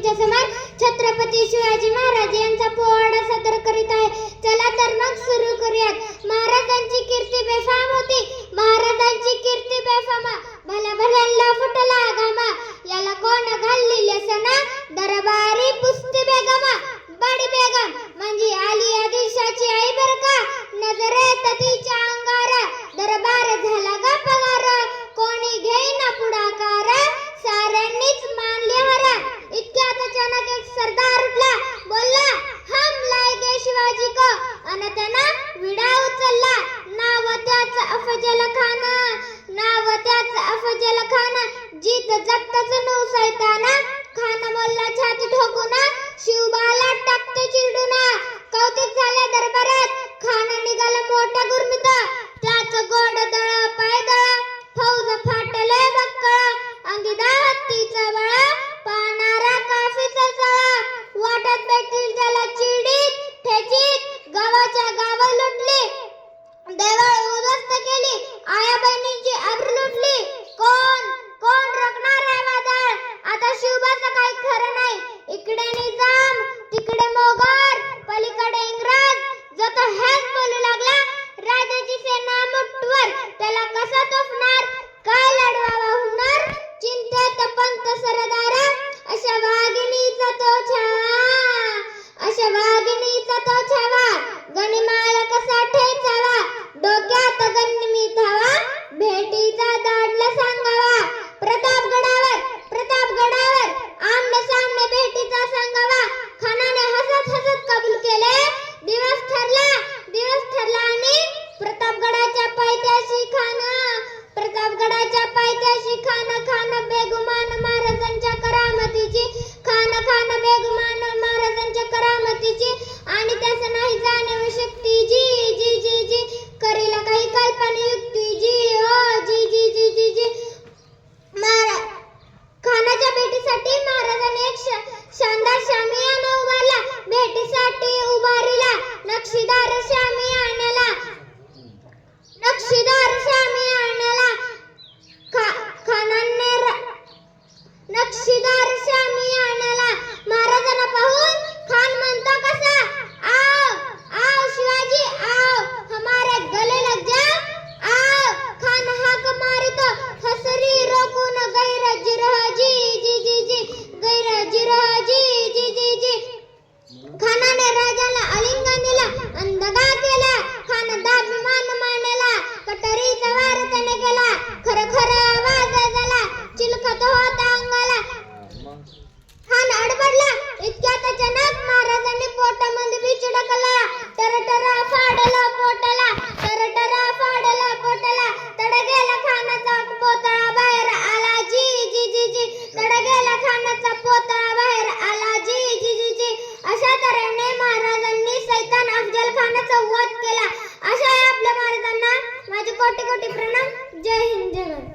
तुमच्या समोर छत्रपती शिवाजी महाराज यांचा पोवाडा सादर करीत आहे. चला तर मग सुरू करूयात. महाराजांची कीर्ती बेफाम होती, महाराजांची कीर्ती बेफाम, भल्या भल्यांना फुटला घामा, याला कोण घालली सना, दरबारी पुसती बेगमा. बडी बेगम म्हणजे आली आदिलशाची आई बर का, नजरेत तिच्या अंगार, दरबार झाला गा पगार, कोणी घेईना पुढाकार, साऱ्यांनीच मानली हार. इतक्यात अचानक एक सरदार उठला, बोलला हम लायगे शिवाजी को, अन त्यानं विडा उचलला. नाव त्याच अफजल खान, नाव त्याच अफजल खान, जीत जगतच नऊ सैताना. खान बोलला छाती ठोकून, शिवबाला टाकतो चिरडून. कौतुक झाले दरबारात, खान निघाला मोठा गुरमीत, त्याच गोड दळ पाय दळ, फौज फाटले बक्कळ, अंगिदा हत्तीचा बळा, पाहणारा काफीचा चळा. वाटत भेटतील त्याला चिडीत ठेचीत, गावाच्या गाव लुटली, देवळ उद्ध्वस्त केली, आया बहिणींची आबरू लुटली. कोण कोण रोखणार आहे वादळ, आता शिवबाचं काही खरं नाही. इकडे निजाम तिकडे मोगल, पलीकडे इंग्रज, जो तो हेच बोलू लागला, राजाची सेना मुठवर, त्याला कसा तोफणार, काय लढवावा हुनर, चिंतेत पंत सरदार, अशा वाघिणीचा तो छावा, अशा वाघिणीचा तो छावा, गनिमाला कसा ठेचावा, डोक्यात गनिमी धावा, भेटीचा दाडला सांगावा. प्रतापगडावर आमने सामने भेटीचा सांगावा. खानाने हसत हसत कबूल केले. दिवस ठरला आणि प्रतापगडाच्या पायथ्याशी खान, प्रतापगडाच्या पायथ्याशी खान, खान बेगुमान महाराजांच्या करामतीची, खान खान बेगुमान महाराजांच्या करामतीची, आणि त्यास नाही जाणीव शक्ती, जी जी जी जी करीला काही कल्पना युक्ती, जी हो जी जी जी जी जी. खानाच्या भेटीसाठी महाराजांनी एक शानदार शामियाना उभारला. भेटीसाठी उभारीला नक्षीदार शामियानाला, नक्षीदार शामियानाला खानाने नक्षीदार शामियानाला महाराजांना पाहून खान म्हणतो कसा, आओ आओ शिवाजी आओ, हमारे गले लग जाओ, आओ. खान हाक मारितो, हसरी रोकून गैर जिरह, जी जी जी जी गैर जिरह, जी जी जी जी. खानाने राजाला आलिंगन दिला, अंदगा केला, खान दाभिमान मांडला, कटरीचा वार त्याने केला, खर आवाज झाला, चिलखत होता अंगाला. खान अडबडला. इतक्यात अचानक महाराजांनी पोटामध्ये बीच टाकला, टरटरा फाडला पोटाला, टरटरा फाडला पोटाला, तड गेला खानाचा पोतळा बाहेर आला, जी जी जी जी तड गेला खानाचा पोतळा बाहेर आला, जी जी जी जी. अशा तऱ्हेने महाराजांनी सैतान अफजल खानाचा वध केला. अशा आपल्या महाराजांना माझे कोटी कोटी प्रणाम. जय हिंद, जय भारत.